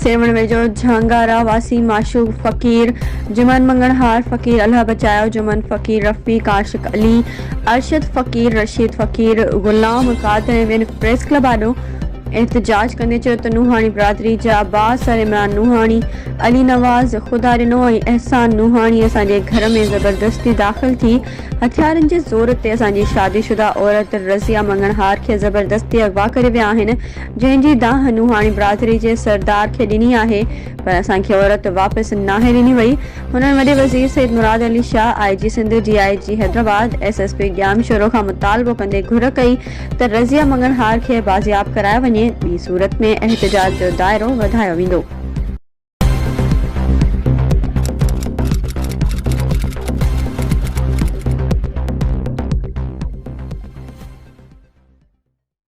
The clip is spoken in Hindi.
सेवण वेझो झांगारा वासी माशूक फ़कीर जुमन मंगणहार फ़कीर अल्लाह बचायो जुमन फ़कीर रफ़ीक आशिक अली अरशद फ़कीर रशीद फ़कीर गुलाम कादिर ऐं ॿियनि प्रेस क्लब आॾो एहतजाज कंदे चयो त नूहानी बिरादरी जा अब्बास सर इमरान नूहानी अली नवाज़ ख़ुदा ॾिनो ऐं एहसान नूहानी असांजे घर में ज़बरदस्ती दाख़िल थी हथियारनि जे ज़ोर ते असांजी शादीशुदा औरत रज़िया मंगणहार खे ज़बरदस्ती अगवा करे विया आहिनि जंहिंजी दाह नूहानी बिरादरी जे सरदार खे ॾिनी आहे पर असांखे औरत वापसि नाहे ॾिनी वई। हुननि वॾे वज़ीर Saeed Murad Ali Shah IG Sindh DIG Hyderabad SSP Ghiyam Shoro Khan मुतालबो कंदे घुर कई त रज़िया मंगणहार खे बाज़ियाब करायो वञे ॿी सूरत में एहतजाज जो दाइरो वधायो वेंदो।